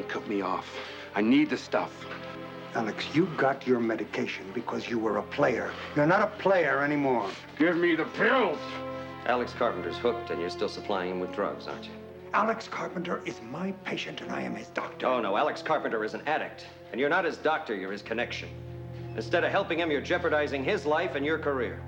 can't cut me off. I need the stuff. Alex, you got your medication because you were a player. You're not a player anymore. Give me the pills! Alex Carpenter's hooked, and you're still supplying him with drugs, aren't you? Alex Carpenter is my patient, and I am his doctor. Oh, no, Alex Carpenter is an addict. And you're not his doctor, you're his connection. Instead of helping him, you're jeopardizing his life and your career.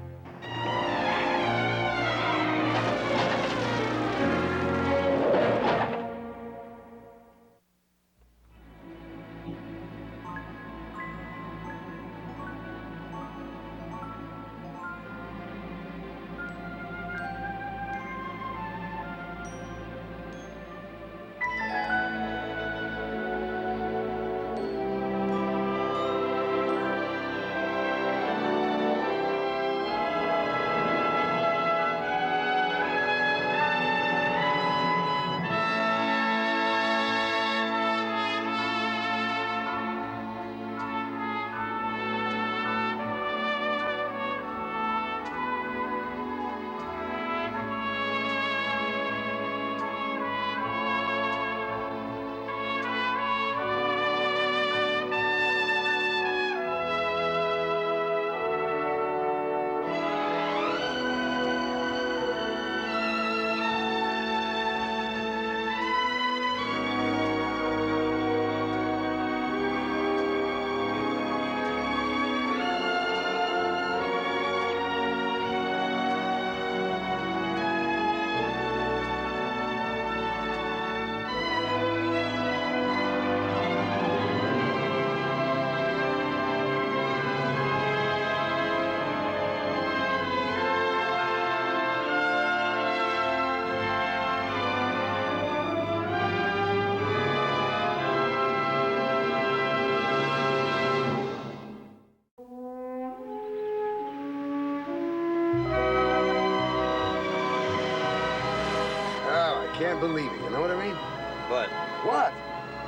Can't believe it, you know what I mean? What? What?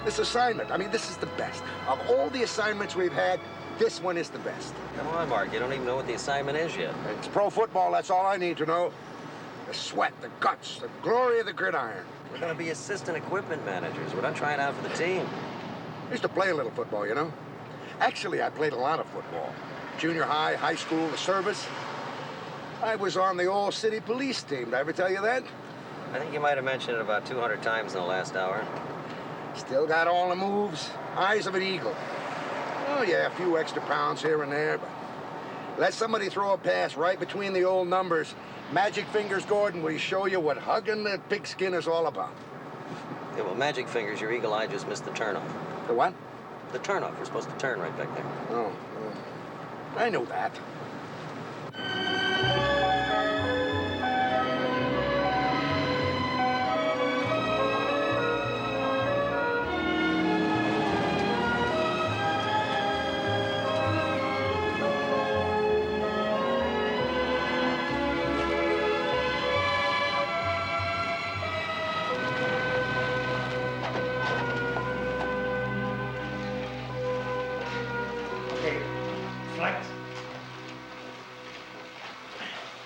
This assignment. I mean, this is the best. Of all the assignments we've had, this one is the best. Come on, Mark. You don't even know what the assignment is yet. It's pro football, that's all I need to know. The sweat, the guts, the glory of the gridiron. We're going to be assistant equipment managers. We're not trying out for the team. I used to play a little football, you know? Actually, I played a lot of football. Junior high, high school, the service. I was on the all-city police team. Did I ever tell you that? I think you might have mentioned it about 200 times in the last hour. Still got all the moves. Eyes of an eagle. Oh, yeah, a few extra pounds here and there, but let somebody throw a pass right between the old numbers. Magic Fingers Gordon will show you what hugging the pigskin is all about. Yeah, well, Magic Fingers, your eagle eye just missed the turnoff. The what? The turnoff. We're supposed to turn right back there. Oh, I know that.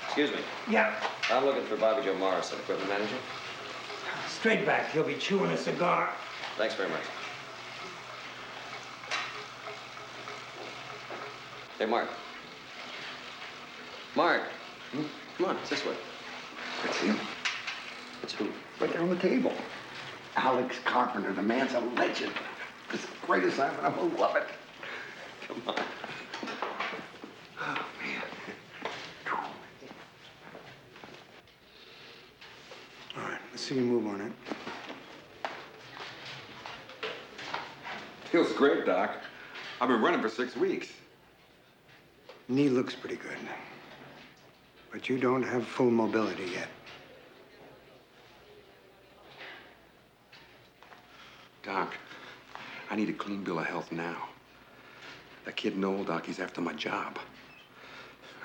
Excuse me. Yeah. I'm looking for Bobby Joe Morrison, equipment manager. Straight back. He'll be chewing a cigar. Thanks very much. Hey, Mark. Mark. Come on, it's this way. It's him. It's who? Right there on the table. Alex Carpenter, the man's a legend. It's the greatest assignment. I will love it. Come on. Oh, man. All right, let's see you move on it. Feels great, Doc. I've been running for 6 weeks. Knee looks pretty good. But you don't have full mobility yet. Doc, I need a clean bill of health now. That kid Noel, Doc, he's after my job.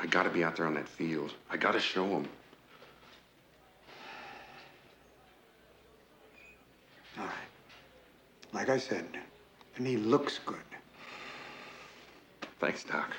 I gotta be out there on that field. I gotta show him. All right. Like I said, the knee looks good. Thanks, Doc.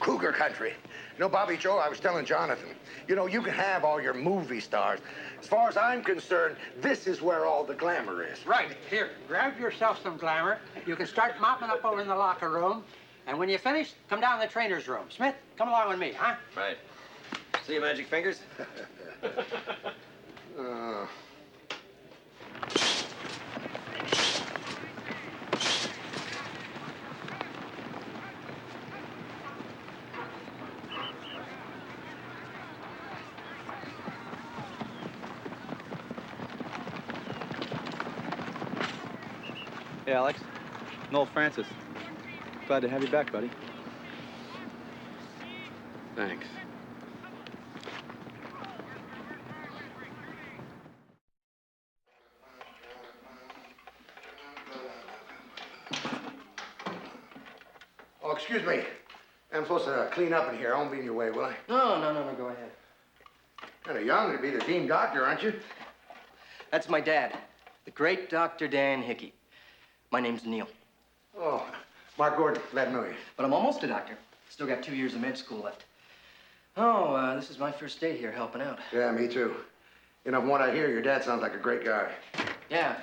Cougar country. You know, Bobby Joe, I was telling Jonathan, you know, you can have all your movie stars. As far as I'm concerned, this is where all the glamour is. Right. Here, grab yourself some glamour. You can start mopping up over in the locker room. And when you finish, come down to the trainer's room. Smith, come along with me, huh? Right. See you, Magic Fingers? Hey, Alex. Noel Francis. Glad to have you back, buddy. Thanks. Oh, excuse me. I'm supposed to clean up in here. I won't be in your way, will I? No, go ahead. Kind of young to be the team doctor, aren't you? That's my dad, the great Dr. Dan Hickey. My name's Neil. Oh, Mark Gordon. Glad to know you. But I'm almost a doctor. Still got 2 years of med school left. Oh, this is my first day here helping out. Yeah, me too. You know, from what I hear, your dad sounds like a great guy. Yeah,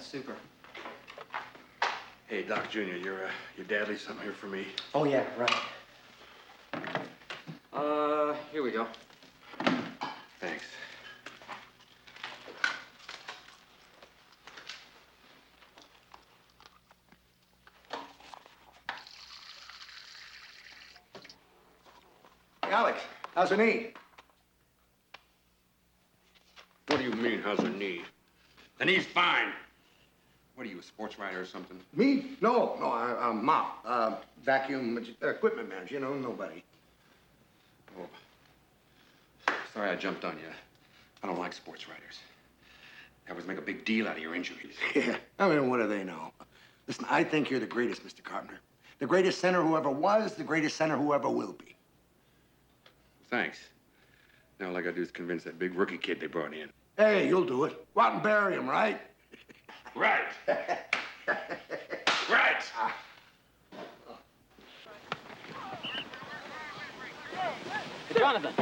super. Hey, Doc Jr., your dad leaves something here for me. Oh, yeah, right. Here we go. Thanks. Hey, Alex, how's the knee? What do you mean, how's her knee? The knee's fine. What are you, a sports writer or something? Me? No, I'm Mop. Vacuum equipment manager, you know, nobody. Oh. Sorry I jumped on you. I don't like sports writers. They always make a big deal out of your injuries. Yeah, I mean, what do they know? Listen, I think you're the greatest, Mr. Carpenter. The greatest center who ever was, the greatest center who ever will be. Thanks. Now all I gotta do is convince that big rookie kid they brought in. Hey, you'll do it. Go out and bury him, right? Right. Right. Hey, Jonathan,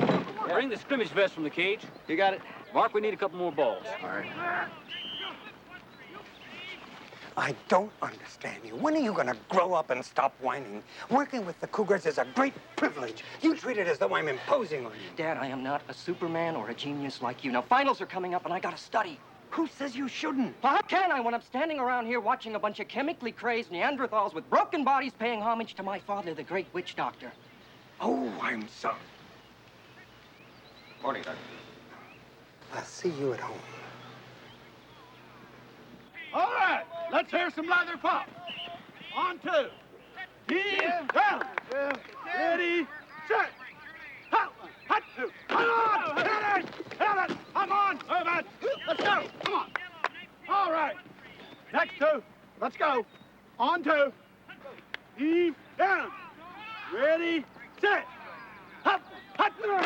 bring the scrimmage vest from the cage. You got it? Mark, we need a couple more balls. All right. I don't understand you. When are you gonna grow up and stop whining? Working with the Cougars is a great privilege. You treat it as though I'm imposing on you. Dad, I am not a Superman or a genius like you. Now, finals are coming up, and I gotta study. Who says you shouldn't? Well, how can I when I'm standing around here watching a bunch of chemically crazed Neanderthals with broken bodies paying homage to my father, the great witch doctor? Oh, I'm sorry. Morning, Doctor. I'll see you at home. All right, let's hear some leather pop. On two. Down. Ready, set. Hot one, hot two. Come on, hit it. Come on, move it. Let's go, come on. All right, next two. Let's go. On two. Eve, down. Ready, set. Hot one, hot two.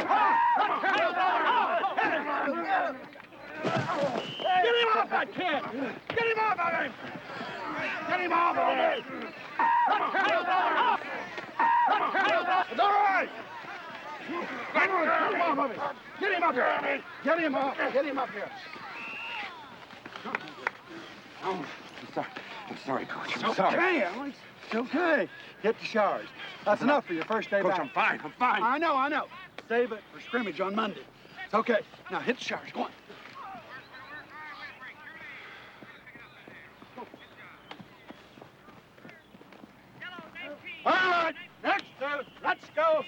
Get him off that kid! Get him off of him! Get him off of him! It's all right! Get him off of him! Get him up here! Get him off! Get him up here! I'm sorry, Coach. I'm It's sorry. okay, Alex. It's okay. Hit the showers. That's enough for your first day Coach, back. I'm fine. I'm fine. I know. Save it for scrimmage on Monday. It's okay. Now hit the showers. Go on. All right, next two, let's go.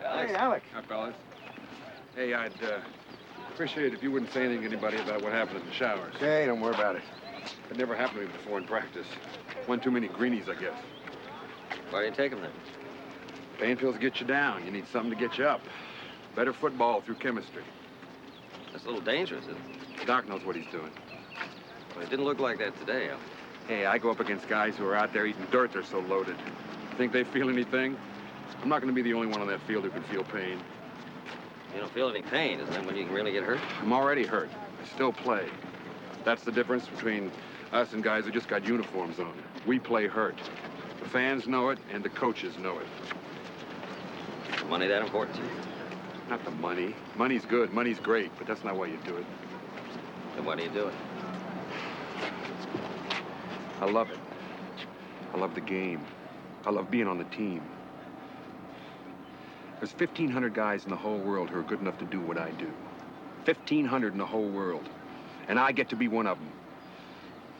Alex. Hey, Alex. Hi, fellas. Hey, I'd appreciate it if you wouldn't say anything to anybody about what happened in the showers. Okay, don't worry about it. It never happened to me before in practice. One too many greenies, I guess. Why do you take them then? Pain pills get you down. You need something to get you up. Better football through chemistry. That's a little dangerous, isn't it? Doc knows what he's doing. Well, it didn't look like that today, Alex. Hey, I go up against guys who are out there eating dirt. They're so loaded. Think they feel anything? I'm not going to be the only one on that field who can feel pain. You don't feel any pain. Is that when you can really get hurt? I'm already hurt. I still play. That's the difference between us and guys who just got uniforms on. We play hurt. The fans know it, and the coaches know it. Is money that important to you? Not the money. Money's good. Money's great, but that's not why you do it. Then why do you do it? I love it. I love the game. I love being on the team. There's 1,500 guys in the whole world who are good enough to do what I do. 1,500 in the whole world. And I get to be one of them.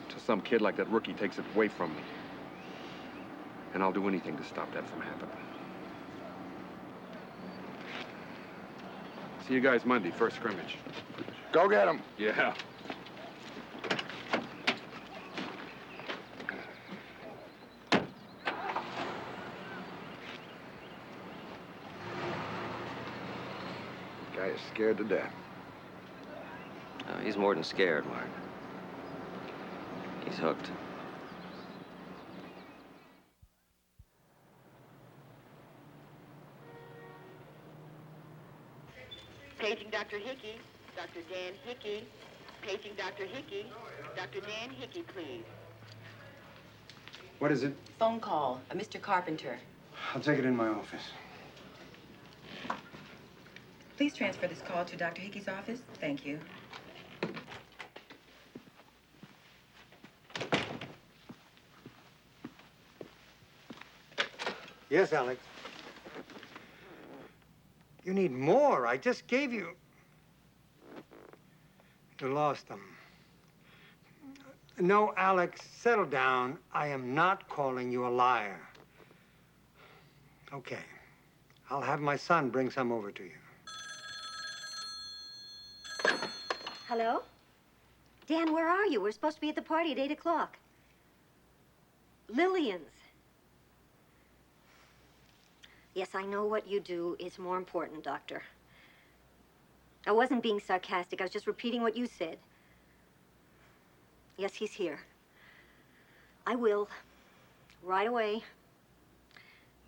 Till some kid like that rookie takes it away from me. And I'll do anything to stop that from happening. See you guys Monday, first scrimmage. Go get him. Yeah. Guy is scared to death. No, he's more than scared, Mark. He's hooked. Paging Dr. Hickey. Dr. Dan Hickey. Paging Dr. Hickey. Dr. Dan Hickey, please. What is it? Phone call. Mr. Carpenter. I'll take it in my office. Please transfer this call to Dr. Hickey's office. Thank you. Yes, Alex. You need more. I just gave you... You lost them. No, Alex, settle down. I am not calling you a liar. Okay. I'll have my son bring some over to you. Hello? Dan, where are you? We're supposed to be at the party at 8 o'clock. Lillian's. Yes, I know what you do is more important, Doctor. I wasn't being sarcastic. I was just repeating what you said. Yes, he's here. I will. Right away.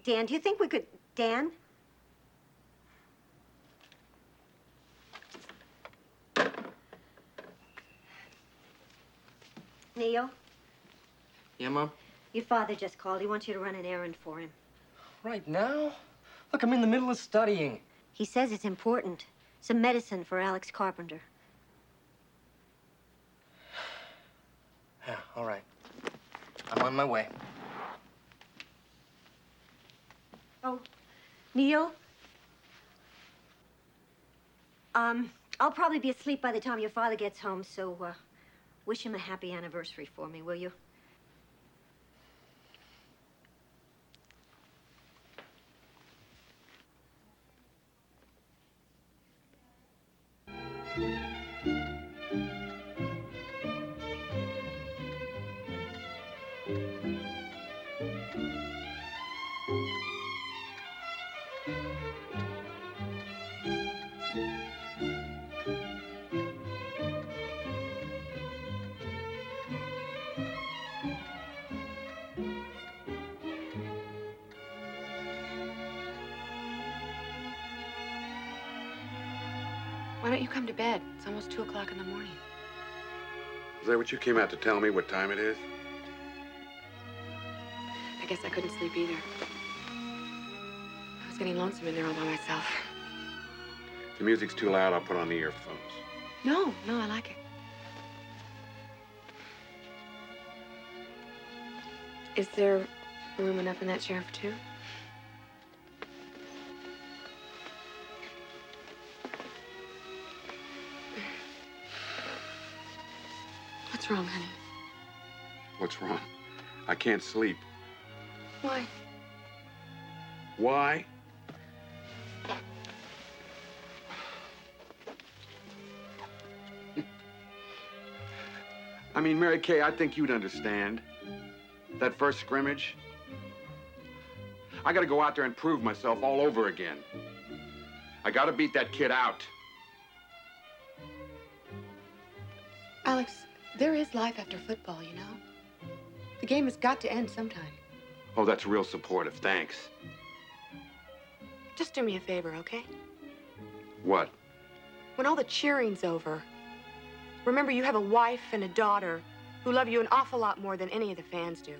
Dan, do you think we could... Dan? Neil? Yeah, Mom? Your father just called. He wants you to run an errand for him. Right now? Look, I'm in the middle of studying. He says it's important. Some medicine for Alex Carpenter. Yeah, all right. I'm on my way. Oh, Neil? I'll probably be asleep by the time your father gets home, so, wish him a happy anniversary for me, will you? Why don't you come to bed? It's almost 2 o'clock in the morning. Is that what you came out to tell me, what time it is? I guess I couldn't sleep either. I was getting lonesome in there all by myself. If the music's too loud, I'll put on the earphones. No, I like it. Is there room enough in that chair for two? What's wrong, honey? What's wrong? I can't sleep. Why? Why? I mean, Mary Kay, I think you'd understand. That first scrimmage. I gotta go out there and prove myself all over again. I gotta beat that kid out. Alex, There is life after football, you know. The game has got to end sometime. Oh, that's real supportive. Thanks. Just do me a favor, okay? What? When all the cheering's over, remember you have a wife and a daughter who love you an awful lot more than any of the fans do.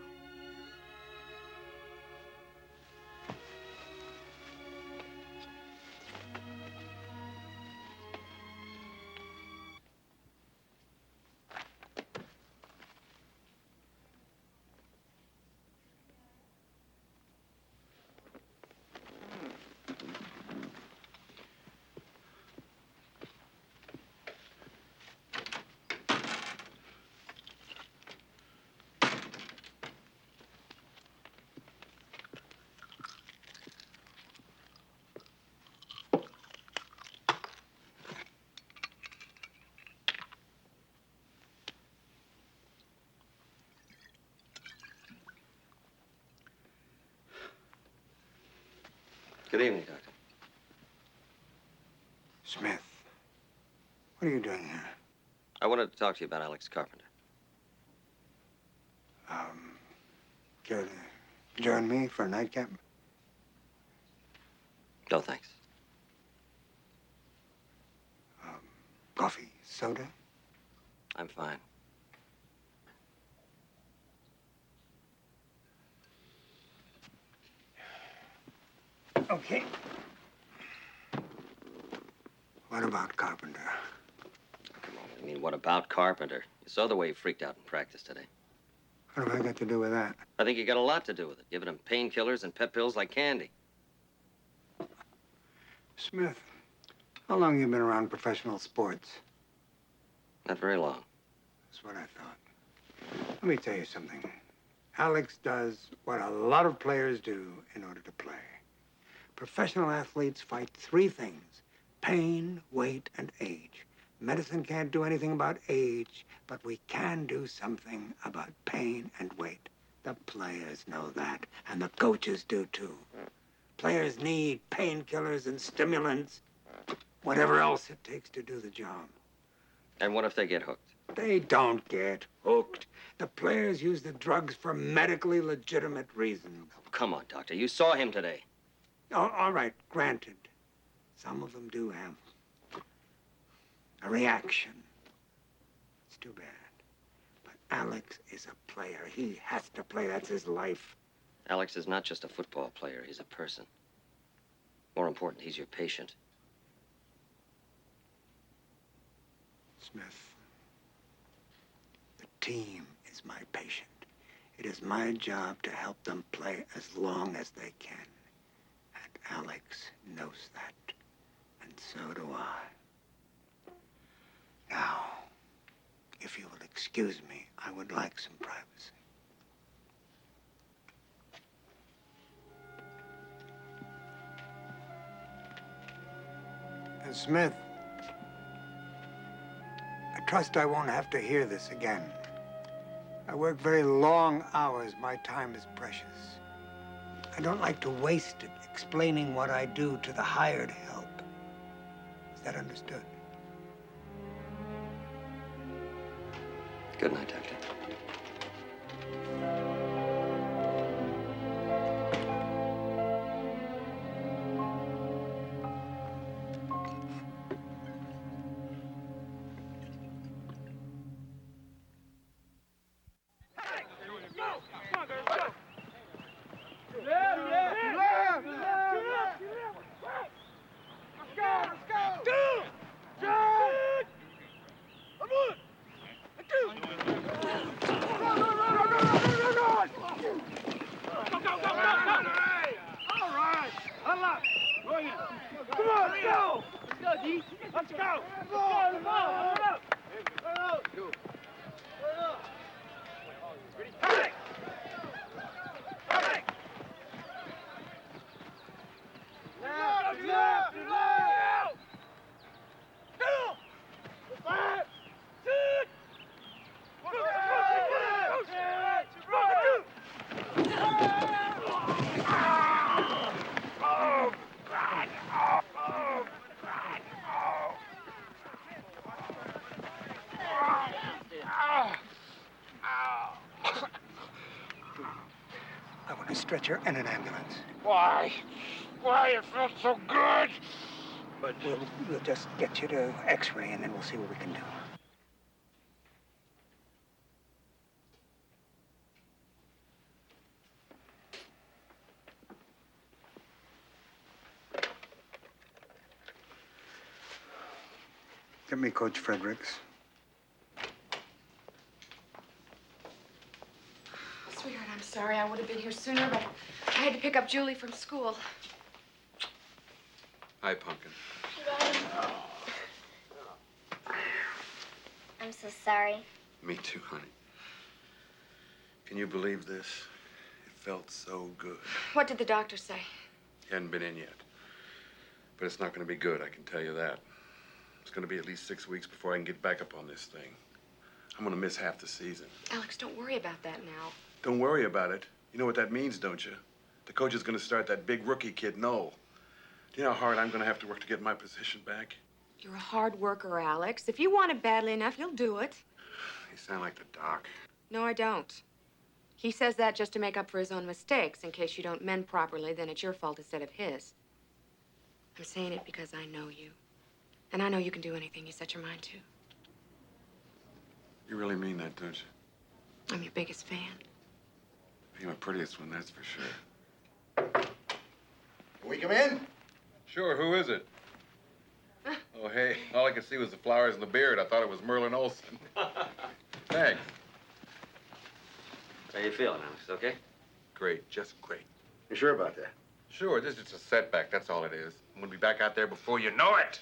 Good evening, Doctor. Smith, what are you doing here? I wanted to talk to you about Alex Carpenter. Care to join me for a nightcap? No, thanks. Coffee, soda? I'm fine. Okay. What about Carpenter? Come on, I mean, what about Carpenter? You saw the way he freaked out in practice today. What have I got to do with that? I think you got a lot to do with it, giving him painkillers and pep pills like candy. Smith, how long have you been around professional sports? Not very long. That's what I thought. Let me tell you something. Alex does what a lot of players do in order to play. Professional athletes fight three things: pain, weight, and age. Medicine can't do anything about age, but we can do something about pain and weight. The players know that, and the coaches do too. Players need painkillers and stimulants, whatever else it takes to do the job. And what if they get hooked? They don't get hooked. The players use the drugs for medically legitimate reasons. Oh, come on, Doctor. You saw him today. Oh, all right, granted. Some of them do have a reaction. It's too bad. But Alex is a player. He has to play. That's his life. Alex is not just a football player. He's a person. More important, he's your patient. Smith, the team is my patient. It is my job to help them play as long as they can. And Alex knows that. And so do I. Now, if you will excuse me, I would like some privacy. And Smith, I trust I won't have to hear this again. I work very long hours. My time is precious. I don't like to waste it explaining what I do to the hired help. Is that understood? Good night, Doctor. stretcher and an ambulance. Why? Why? It felt so good. But we'll just get you to X-ray, and then we'll see what we can do. Get me Coach Fredericks. Sweetheart, I'm sorry. I would have been here sooner, but I had to pick up Julie from school. Hi, Pumpkin. I'm so sorry. Me too, honey. Can you believe this? It felt so good. What did the doctor say? He hadn't been in yet. But it's not going to be good, I can tell you that. It's going to be at least 6 weeks before I can get back up on this thing. I'm going to miss half the season. Alex, don't worry about that now. Don't worry about it. You know what that means, don't you? The coach is going to start that big rookie kid, Noel. Do you know how hard I'm going to have to work to get my position back? You're a hard worker, Alex. If you want it badly enough, you'll do it. You sound like the doc. No, I don't. He says that just to make up for his own mistakes. In case you don't mend properly, then it's your fault instead of his. I'm saying it because I know you. And I know you can do anything you set your mind to. You really mean that, don't you? I'm your biggest fan. You're my prettiest one, that's for sure. Can we come in? Sure, who is it? Oh, hey, all I could see was the flowers and the beard. I thought it was Merlin Olsen. Thanks. How you feeling, Alex? Okay? Great, just great. You sure about that? Sure, this is just a setback, that's all it is. I'm gonna be back out there before you know it.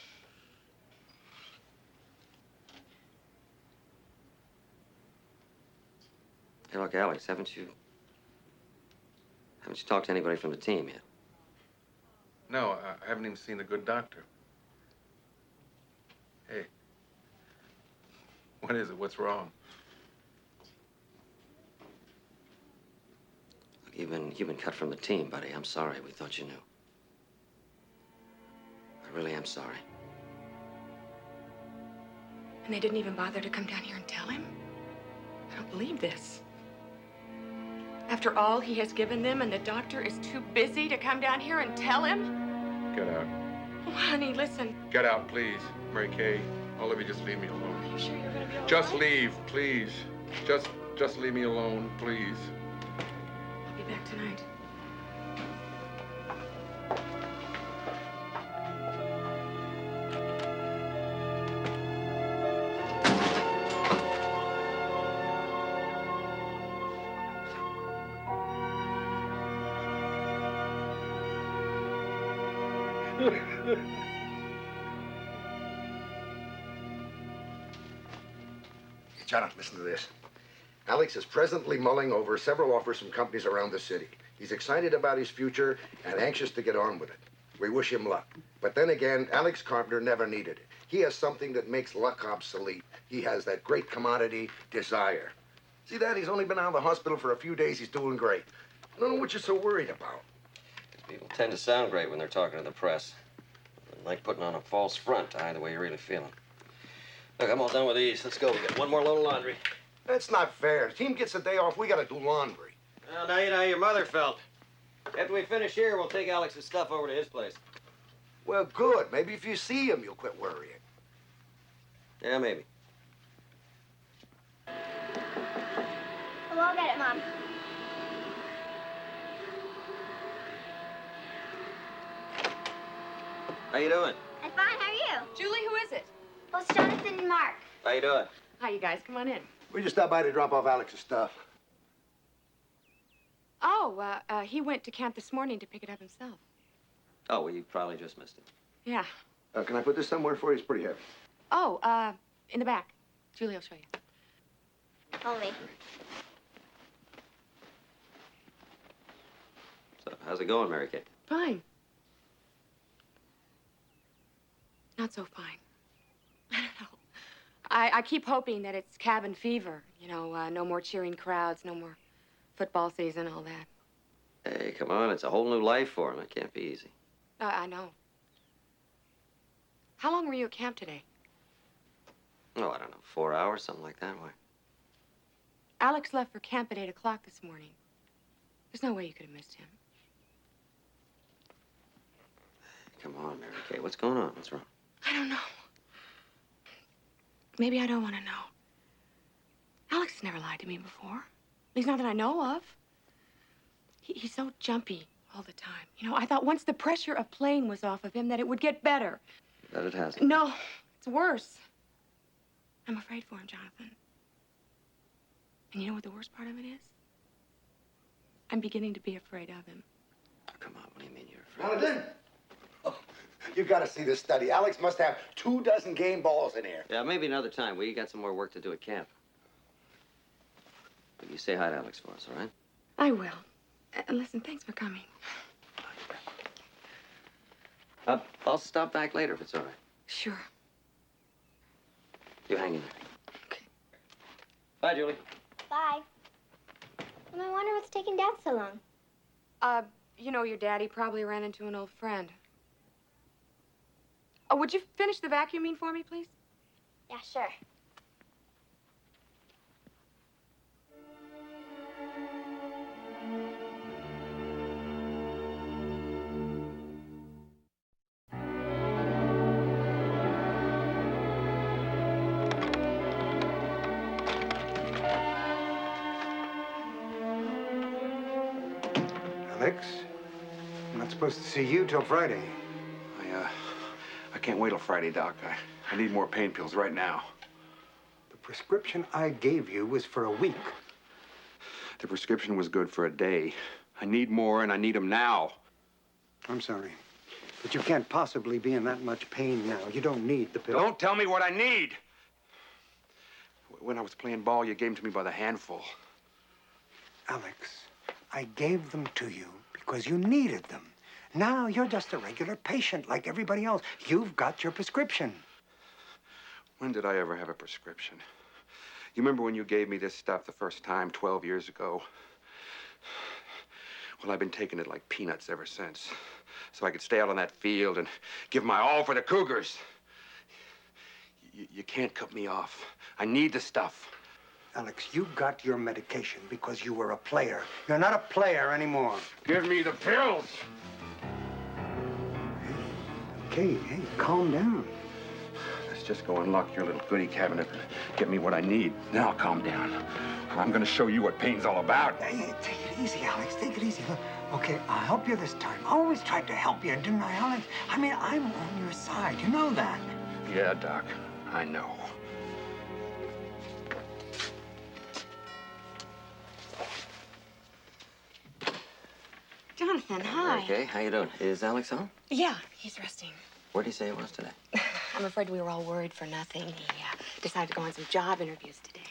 Hey, look, Alex, haven't you talked to anybody from the team yet? No, I haven't even seen the good doctor. Hey. What is it? What's wrong? Look, you've been cut from the team, buddy. I'm sorry. We thought you knew. I really am sorry. And they didn't even bother to come down here and tell him? I don't believe this. After all he has given them, and the doctor is too busy to come down here and tell him? Get out. Oh, honey, listen. Get out, please. Mary Kay, all of you just leave me alone. Are you sure you're gonna be all Just right? leave, please. Just leave me alone, please. I'll be back tonight. John, listen to this. Alex is presently mulling over several offers from companies around the city. He's excited about his future and anxious to get on with it. We wish him luck. But then again, Alex Carpenter never needed it. He has something that makes luck obsolete. He has that great commodity, desire. See that? He's only been out of the hospital for a few days. He's doing great. I don't know what you're so worried about. People tend to sound great when they're talking to the press. Like putting on a false front to hide the way you're really feeling. Look, I'm all done with these. Let's go. We got one more load of laundry. That's not fair. The team gets a day off. We got to do laundry. Well, now you know how your mother felt. After we finish here, we'll take Alex's stuff over to his place. Well, good. Maybe if you see him, you'll quit worrying. Yeah, maybe. Well, I'll get it, Mom. How you doing? I'm fine. How are you? Julie, who is it? Well, it's Jonathan and Mark. How you doing? Hi, you guys. Come on in. We just stopped by to drop off Alex's stuff. Oh, he went to camp this morning to pick it up himself. Oh, well, you probably just missed it. Yeah. Can I put this somewhere for you? It's pretty heavy. Oh, in the back. Julie will show you. Only. So, how's it going, Mary Kay? Fine. Not so fine. I don't know. I keep hoping that it's cabin fever. You know, no more cheering crowds, no more football season, all that. Hey, come on. It's a whole new life for him. It can't be easy. I know. How long were you at camp today? Oh, I don't know. 4 hours, something like that. Why? Alex left for camp at 8 o'clock this morning. There's no way you could have missed him. Come on, Mary Kay. What's going on? What's wrong? I don't know. Maybe I don't want to know. Alex has never lied to me before. At least not that I know of. He's so jumpy all the time. You know, I thought once the pressure of playing was off of him that it would get better. But it hasn't. No, it's worse. I'm afraid for him, Jonathan. And you know what the worst part of it is? I'm beginning to be afraid of him. Oh, come on, what do you mean you're afraid? Landon! Oh, you gotta see this study. Alex must have 24 game balls in here. Yeah, maybe another time. We got some more work to do at camp. But you say hi to Alex for us, all right? I will. And listen, thanks for coming. I'll stop back later if it's all right. Sure. You hang in there. Okay. Bye, Julie. Bye. And I wonder what's taking Dad so long. You know, your daddy probably ran into an old friend. Oh, would you finish the vacuuming for me, please? Yeah, sure. Alex, I'm not supposed to see you till Friday. I can't wait till Friday, Doc. I need more pain pills right now. The prescription I gave you was for a week. The prescription was good for a day. I need more, and I need them now. I'm sorry, but you can't possibly be in that much pain now. You don't need the pill. Don't tell me what I need. When I was playing ball, you gave them to me by the handful. Alex, I gave them to you because you needed them. Now you're just a regular patient like everybody else. You've got your prescription. When did I ever have a prescription? You remember when you gave me this stuff the first time 12 years ago? Well, I've been taking it like peanuts ever since, so I could stay out on that field and give my all for the Cougars. You can't cut me off. I need the stuff. Alex, you got your medication because you were a player. You're not a player anymore. Give me the pills! Okay, hey, calm down. Let's just go unlock your little goodie cabinet and get me what I need. Now calm down. I'm gonna show you what pain's all about. Hey, take it easy, Alex. Take it easy. Look, okay, I'll help you this time. I always tried to help you, didn't I, Alex? I mean, I'm on your side. You know that. Yeah, Doc. I know. Jonathan, hi. Okay, how you doing? Is Alex home? Yeah, he's resting. Where'd he say he was today? I'm afraid we were all worried for nothing. He decided to go on some job interviews today.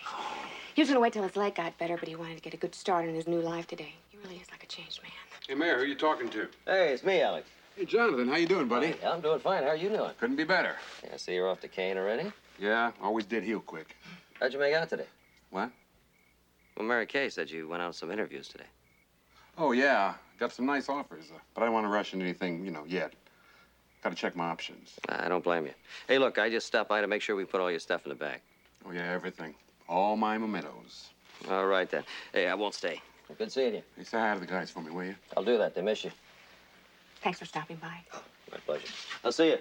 He was going to wait till his leg got better, but he wanted to get a good start in his new life today. He really is like a changed man. Hey, Mayor, who are you talking to? Hey, it's me, Alex. Hey, Jonathan, how you doing, buddy? Hey, I'm doing fine. How are you doing? Couldn't be better. Yeah, I see you're off to Kane already. Yeah, always did heal quick. How'd you make out today? What? Well, Mary Kay said you went out on some interviews today. Oh, yeah. Got some nice offers, but I don't want to rush into anything, yet. Got to check my options. I don't blame you. Hey, look, I just stopped by to make sure we put all your stuff in the bag. Oh, yeah, everything. All my mementos. All right, then. Hey, I won't stay. Good seeing you. Hey, say hi to the guys for me, will you? I'll do that. They miss you. Thanks for stopping by. My pleasure. I'll see you.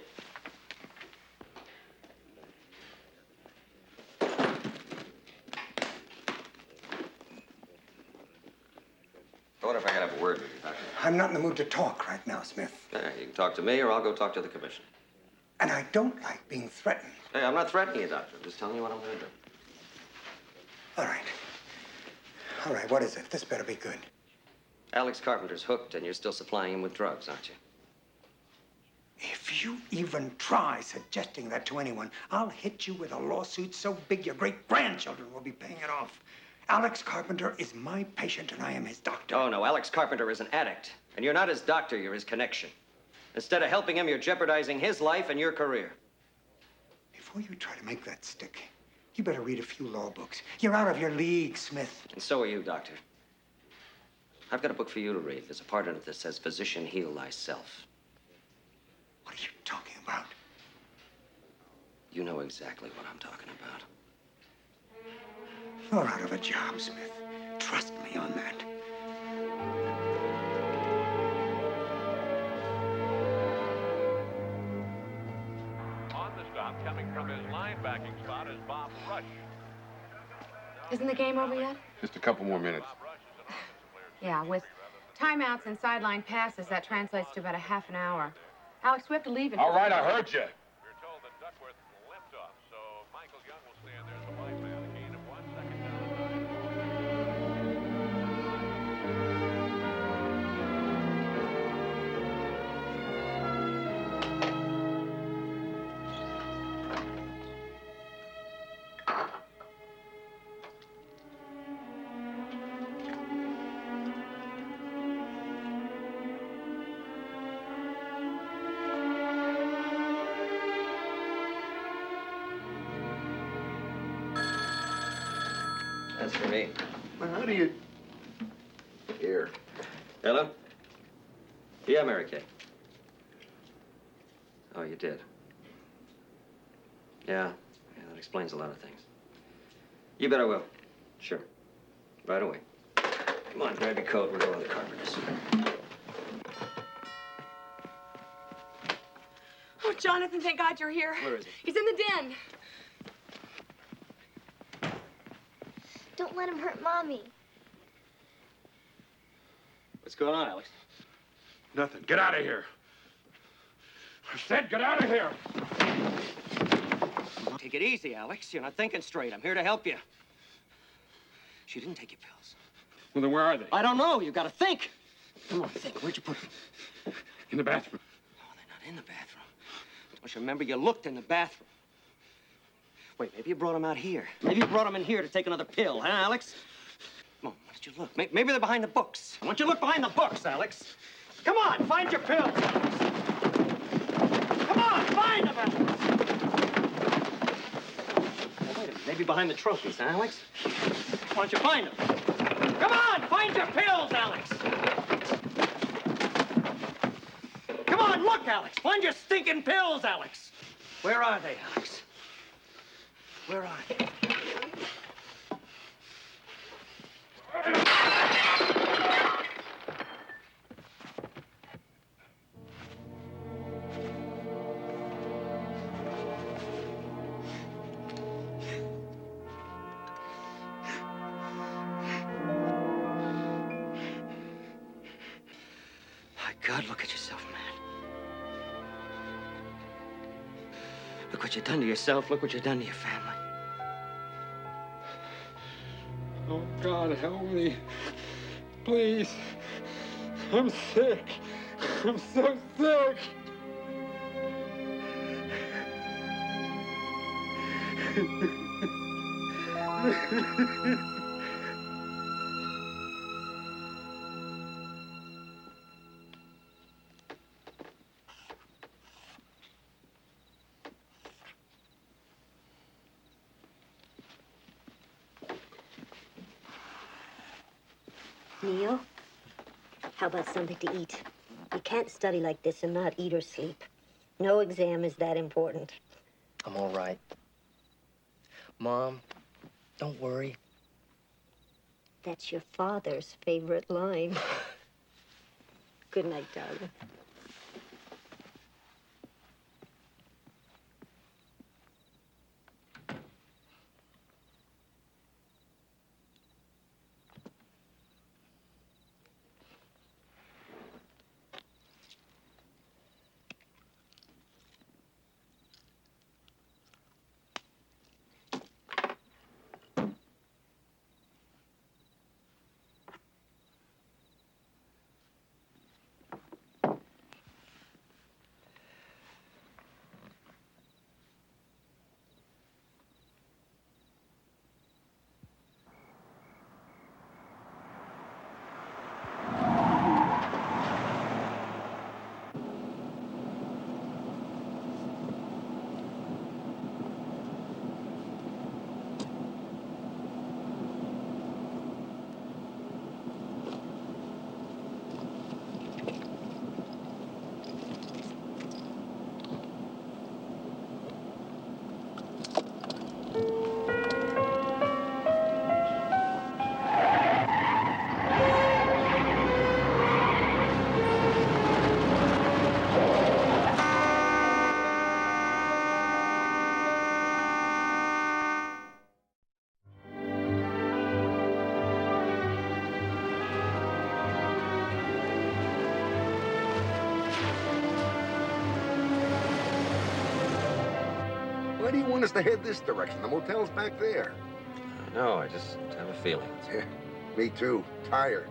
I wonder if I could have a word with you, Doctor. I'm not in the mood to talk right now, Smith. You can talk to me, or I'll go talk to the commission. And I don't like being threatened. Hey, I'm not threatening you, Doctor. I'm just telling you what I'm going to do. All right. All right, what is it? This better be good. Alex Carpenter's hooked, and you're still supplying him with drugs, aren't you? If you even try suggesting that to anyone, I'll hit you with a lawsuit so big your great-grandchildren will be paying it off. Alex Carpenter is my patient, and I am his doctor. Oh, no. Alex Carpenter is an addict. And you're not his doctor, you're his connection. Instead of helping him, you're jeopardizing his life and your career. Before you try to make that stick, you better read a few law books. You're out of your league, Smith. And so are you, Doctor. I've got a book for you to read. There's a part in it that says, Physician, heal thyself. What are you talking about? You know exactly what I'm talking about. You're out of a job, Smith. Trust me on that. coming from his linebacking spot is Bob Rush. Isn't the game over yet? Just a couple more minutes. Yeah, with timeouts and sideline passes, that translates to about a half an hour. Alex, we have to leave in... All right, I heard you. We're told that Duckworth limped off, so Michael Young will stand there as the white man. A gain of 1 second That's for me. Well, how do you... Here. Hello? Yeah, Mary Kay. Oh, you did? Yeah, that explains a lot of things. You bet I will. Sure. Right away. Come on, grab your coat. We're going to the carpenters. Oh, Jonathan, thank God you're here. Where is he? He's in the den. Don't let him hurt Mommy. What's going on, Alex? Nothing. Get out of here. I said get out of here. Take it easy, Alex. You're not thinking straight. I'm here to help you. She didn't take your pills. Well, then where are they? I don't know. You gotta think. Come on, think. Where'd you put them? In the bathroom. Oh, they're not in the bathroom. Don't you remember you looked in the bathroom? Wait, maybe you brought them out here. Maybe you brought them in here to take another pill, huh, Alex? Come on, why don't you look? Maybe they're behind the books. Why don't you look behind the books, Alex? Come on, find your pills, Alex. Come on, find them, Alex. Now, wait a minute. Maybe behind the trophies, huh, Alex? Why don't you find them? Come on, find your pills, Alex. Come on, look, Alex. Find your stinking pills, Alex. Where are they, Alex? Where are they? My God, look at yourself, man. Look what you've done to yourself. Look what you've done to your family. Oh, God, help me. Please. I'm sick. I'm so sick. Neil, how about something to eat? You can't study like this and not eat or sleep. No exam is that important. I'm all right. Mom, don't worry. That's your father's favorite line. Good night, darling. Why do you want us to head this direction? The motel's back there. No, I just have a feeling. Yeah, me too. Tired.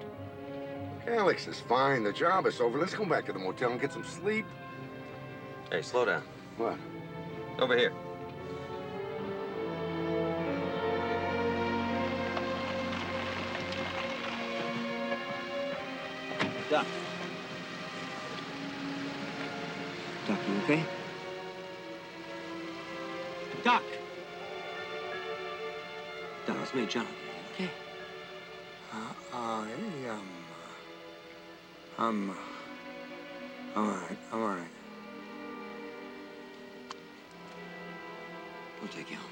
Alex is fine. The job is over. Let's go back to the motel and get some sleep. Hey, slow down. What? Over here. Doc. Doc, you okay? Doc! Doc, it's me, Jonathan. You okay? I'm all right. I'm all right. We'll take you home.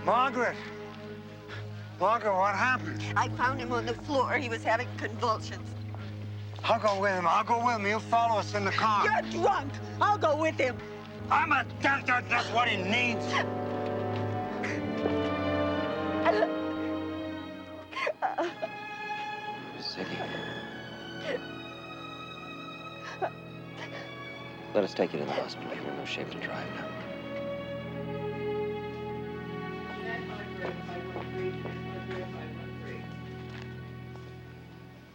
Margaret! Margaret, what happened? I found him on the floor. He was having convulsions. I'll go with him. I'll go with him. He'll follow us in the car. You're drunk. I'll go with him. I'm a doctor. That's what he needs. Ziggy. Let us take you to the hospital. You're in no shape to drive now.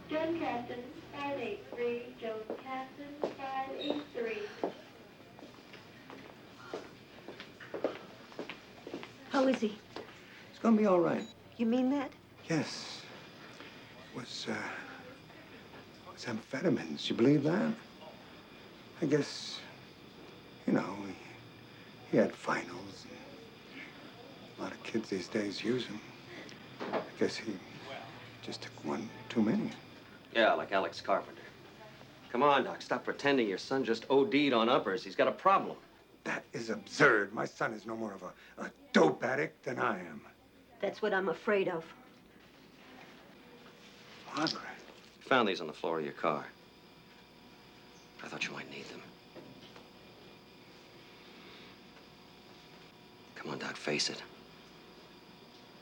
John Captain, 583. Joan Captain, 583. How is he? It's gonna be all right. You mean that? Yes. It was amphetamines. You believe that? I guess, you know, he had finals. And a lot of kids these days use them. I guess he just took one too many. Yeah, like Alex Carpenter. Come on, Doc, stop pretending your son just OD'd on uppers. He's got a problem. That is absurd. My son is no more of a dope addict than I am. That's what I'm afraid of. Margaret. Found these on the floor of your car. I thought you might need them. Come on, Doc, face it.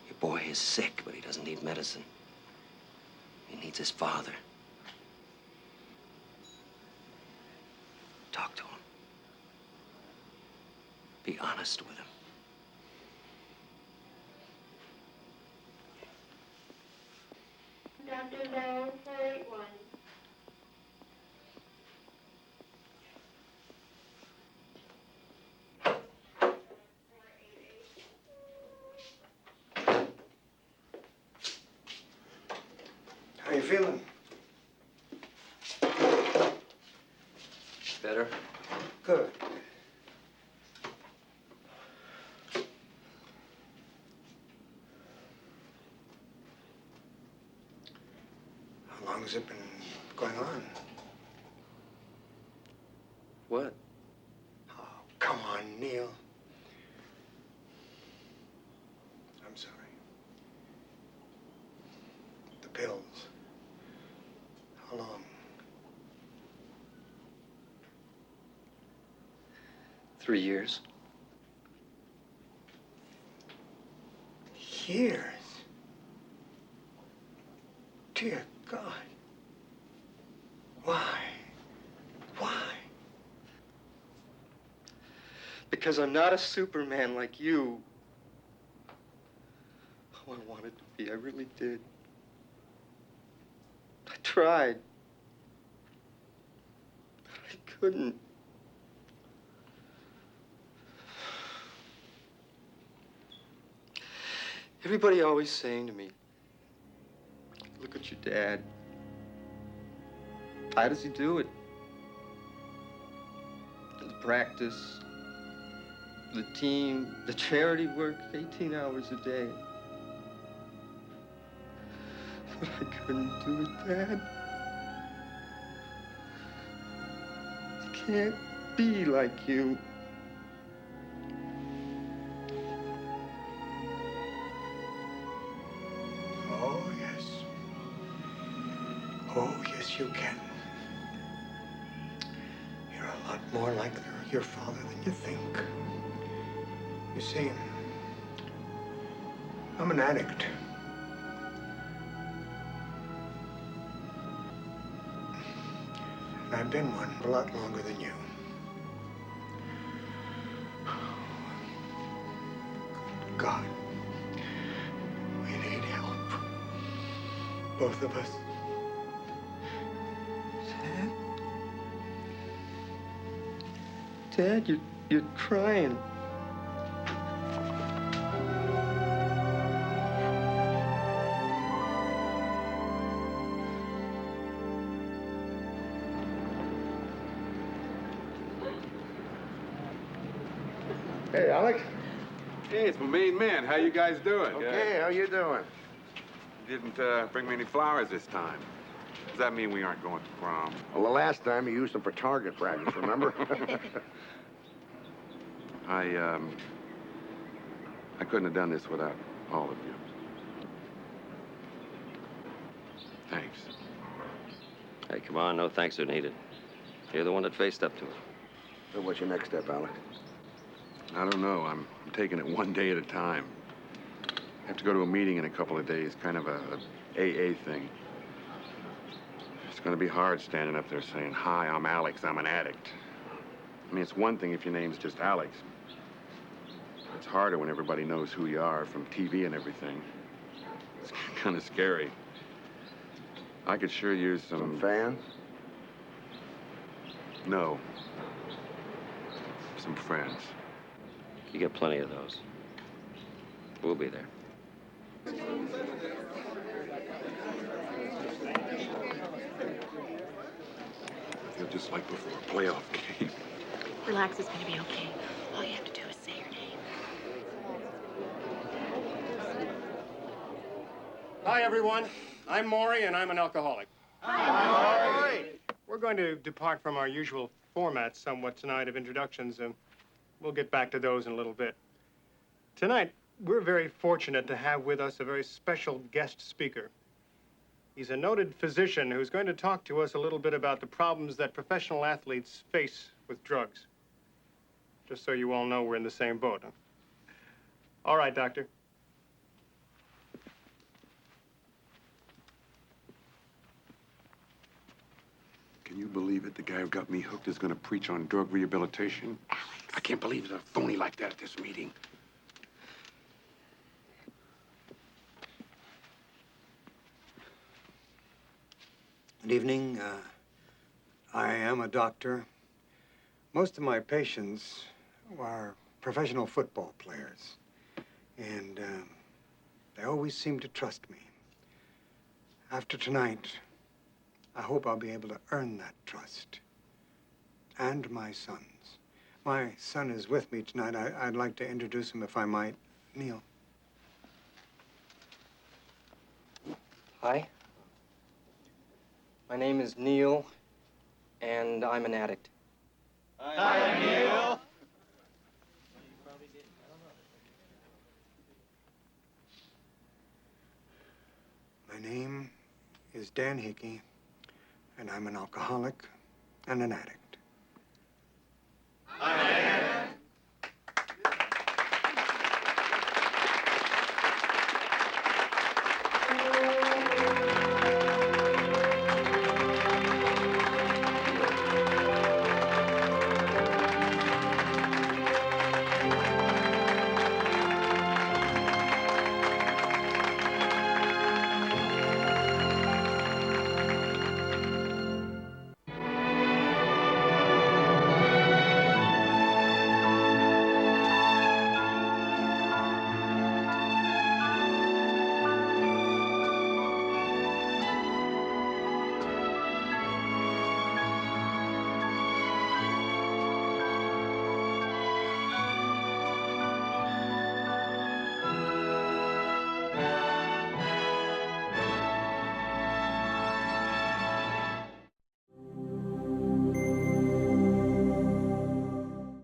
Your boy is sick, but he doesn't need medicine. He needs his father. Talk to him. Be honest with him. Dr. Lowe, 481. How you feeling? Better? Good. How long has it been going on? What? Oh, come on, Neil. I'm sorry. The pills. How long? 3 years. Years? Dear God. Why? Why? Because I'm not a Superman like you. Oh, I wanted to be. I really did. I tried. I couldn't. Everybody always saying to me, look at your dad. How does he do it? The practice, the team, the charity work, 18 hours a day. But I couldn't do it, Dad. I can't be like you. Oh, yes. Oh, yes, you can. You're a a lot more like your father than you think. You see, I'm an addict. And I've been one a lot longer than you. God, we need help. Both of us. Dad, you're crying. Hey, Alex. Hey, it's my main man. How you guys doing? Okay, how you doing? You didn't bring me any flowers this time. Does that mean we aren't going to prom? Well, the last time you used them for target practice, remember? I couldn't have done this without all of you. Thanks. Hey, come on, no thanks are needed. You're the one that faced up to it. So what's your next step, Alex? I don't know. I'm taking it one day at a time. I have to go to a meeting in a couple of days, kind of a AA thing. It's going to be hard standing up there saying, "Hi, I'm Alex, I'm an addict." I mean, it's one thing if your name's just Alex. It's harder when everybody knows who you are from TV and everything. It's kind of scary. I could sure use some fans? No. Some friends. You get plenty of those. We'll be there. I feel just like before a playoff game. Relax, it's gonna be okay. All you have to do is say your name. Hi, everyone. I'm Maury, and I'm an alcoholic. We're going to depart from our usual format somewhat tonight of introductions, and we'll get back to those in a little bit. Tonight, we're very fortunate to have with us a very special guest speaker. He's a noted physician who's going to talk to us a little bit about the problems that professional athletes face with drugs. Just so you all know we're in the same boat, huh? All right, Doctor. Can you believe it? The guy who got me hooked is going to preach on drug rehabilitation. Alex. I can't believe there's a phony like that at this meeting. Good evening. I am a doctor. Most of my patients are professional football players, and they always seem to trust me. After tonight, I hope I'll be able to earn that trust. And my sons. My son is with me tonight. I'd like to introduce him, if I might. Neil. Hi. My name is Neil, and I'm an addict. Hi, Neil. My name is Dan Hickey, and I'm an alcoholic and an addict.